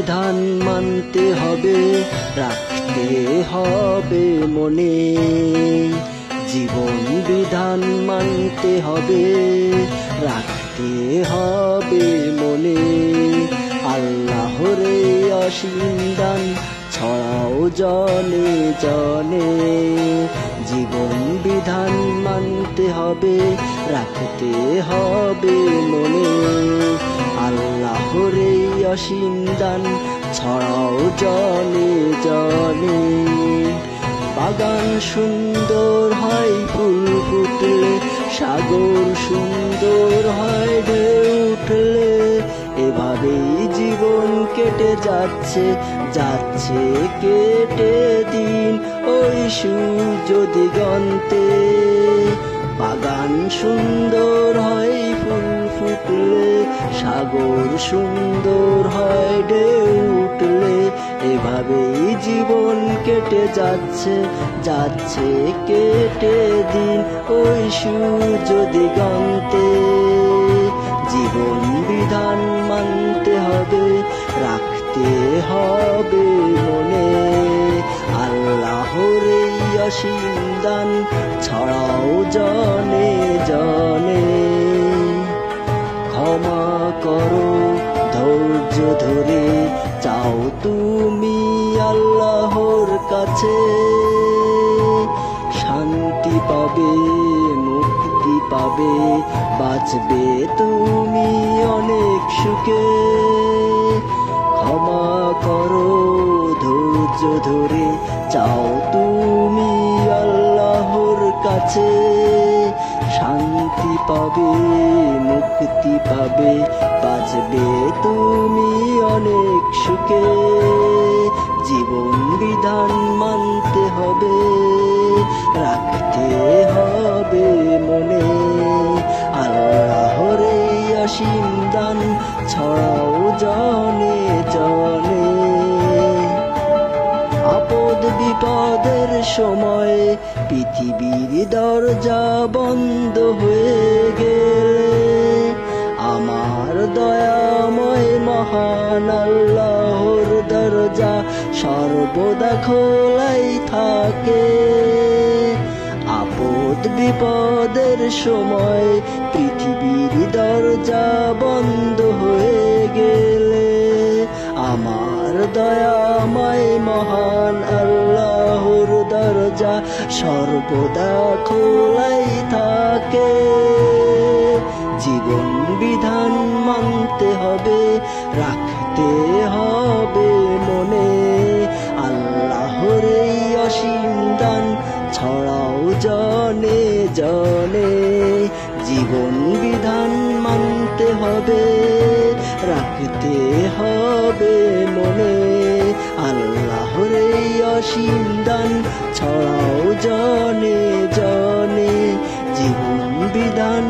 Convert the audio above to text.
বিধান মানতে হবে, রাখতে হবে মনে। জীবন বিধান মানতে হবে, রাখতে হবে মনে। আল্লাহর অসীম দান ছড়াও জনে জনে। জীবন বিধান মানতে হবে, রাখতে হবে মনে। আল্লাহর অসীম দান ছড়াও জনে জনে। বাগান সুন্দর হয় ফুল ফুটলে, সাগর সুন্দর হয় ঢেউ উঠলে। এভাবেই জীবন কেটে যাচ্ছে, যাচ্ছে কেটে দিন ওই সূর্য দিগন্তে। বাগান সুন্দর হয় ফুল ফুটলে, সাগর সুন্দর হয় ঢেউ উঠলে। এভাবেই জীবন কেটে যাচ্ছে, যাচ্ছে কেটে দিন ওই সূর্য দিগন্তে। জীবন বিধান মানতে হবে, রাখতে হবে মনে। আল্লাহর অসীম দান ছড়াও জনে জনে। ক্ষমা করো ধৈর্য ধরে, চাও তুমি আল্লাহর কাছে। শান্তি পাবে, মুক্তি পাবে, বাঁচবে তুমি অনেক সুখে। ক্ষমা করো ধৈর্য ধরে, চাও তুমি আল্লাহর কাছে। শান্তি পাবে, মুক্তি পাবে, বাঁচবে তুমি অনেক সুখে। জীবন বিধান মানতে হবে, রাখতে হবে মনে। আল্লাহর অসীম দান ছড়াও জনে জনে। আপদ বিপদের সময় পৃথিবীর দরজা বন্ধ হয়ে গেলে, আমার দয়াময় মহান আল্লাহর দরজা সর্বদা খোলাই থাকে। আপদ বিপদের সময় পৃথিবীর দরজা বন্ধ হয়ে গেলে, আমার দয়াময় মহান আল্লাহর দরজা সর্বদা খোলাই থাকে। জীবন বিধান মানতে হবে, রাখতে হবে মনে। আল্লাহর অসীম দান ছড়াও জনে জনে। জীবন বিধান মানতে হবে, রাখতে হবে মনে। আল্লাহর অসীম দান ছড়াও জনে জনে। জীবন বিধান